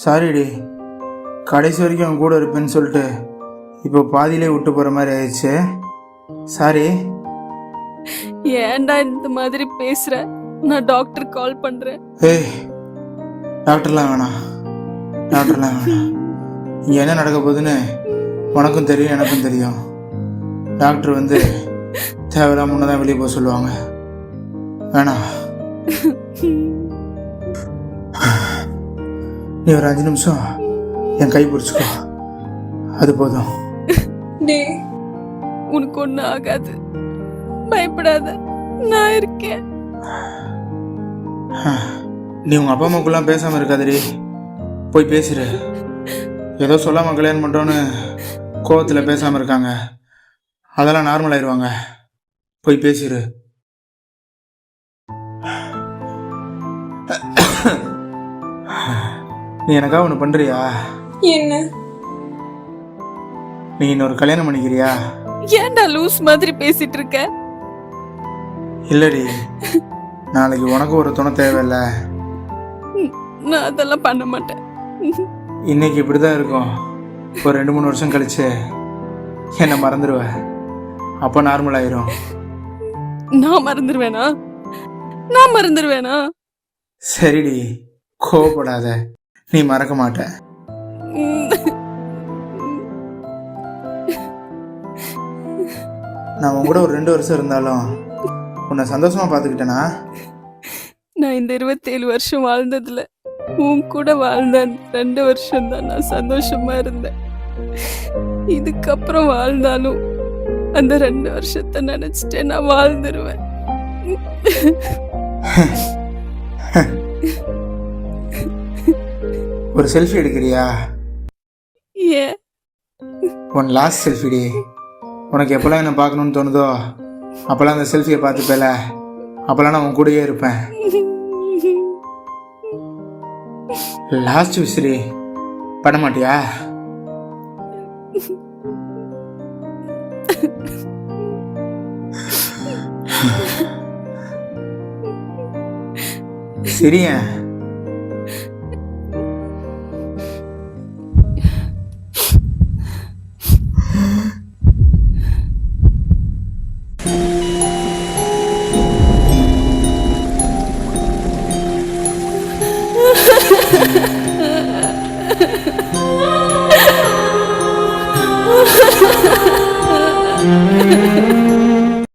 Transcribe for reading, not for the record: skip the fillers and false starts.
சாரிடி, கடைசி வரைக்கும் அவன் கூட இருப்பேன்னு சொல்லிட்டு இப்போ பாதியிலே விட்டு போகிற மாதிரி ஆயிடுச்சு. சாரி. ஏன்டா இந்த மாதிரி பேசுற? நான் டாக்டர் கால் பண்றேன். ஏய், டாக்டர்லாம் வேணாம், டாக்டர்லாம் வேணாம். இங்கே என்ன நடக்க போகுதுன்னு உனக்கும் தெரியும், எனக்கும் தெரியும். டாக்டர் வந்து தேவையில்லாம முன்னதான் வெளியே போக சொல்லுவாங்க. வேணாம். நீ ஒரு 5 நிமிஷம் என் கை பிடிச்சிக்கோ, அது போதும். உனக்கு ஒண்ணு ஆகாது, பயப்படாத, நான் இருக்கேன். நீ உங்க அப்பா அம்மாக்குலாம் பேசாம இருக்காதடி, போய் பேசிடு. ஏதோ சொல்லாம கல்யாணம் பண்றோன்னு கோவத்தில் பேசாம இருக்காங்க, அதெல்லாம் நார்மல் ஆயிடுவாங்க. போய் பேசிடு. நீ எனக்காக ஒன்று பண்றியா? என்ன? நீ இன்னொரு கல்யாணம் பண்ணிக்கிறியா? ஏன்டா லூஸ் மாதிரி பேசிட்டு இருக்க? இல்லடி, நாளைக்கு உனக்கு ஒரு துணை தேவையில்ல. நான் அதெல்லாம் பண்ண மாட்டேன். இன்னைக்கு இப்படிதான் இருக்கும். ஒரு 2-3 வருஷம் கழிச்சு என்னை மறந்துடுவ, அப்போ நார்மல் ஆயிரும். நான் மறந்துடுவேனா? நான் மறந்துடுவேனா? சரிடி, கோவப்படாத, நீ மறக்க மாட்ட. நான் உன் கூட ஒரு 2 வருஷம் இருந்தாலும் உன்னை சந்தோஷமா பார்த்துக்கிட்டேனா? நான் இந்த 27 வருஷம் வாழ்ந்ததுல உன் கூட வாழ்ந்த 2 வருஷம் தான் நான் சந்தோஷமா இருந்தேன். இதுக்கப்புறம் வாழ்ந்தாலும் அந்த 2 வருஷத்தை நினைச்சிட்டே நான் வாழ்ந்துருவேன். ஒரு செல்ஃபி எடுக்கிறியா? ஏன்? உன் லாஸ்ட் செல்ஃபிடி. உனக்கு எப்போல்லாம் என்ன பார்க்கணுன்னு தோணுதோ அப்போல்லாம் அந்த செல்ஃபியை பார்த்துப்பேல, அப்போல்லாம் நான் உன் கூடயே இருப்பேன். லாஸ்ட் விசிறி பண்ண மாட்டியா? சரியா?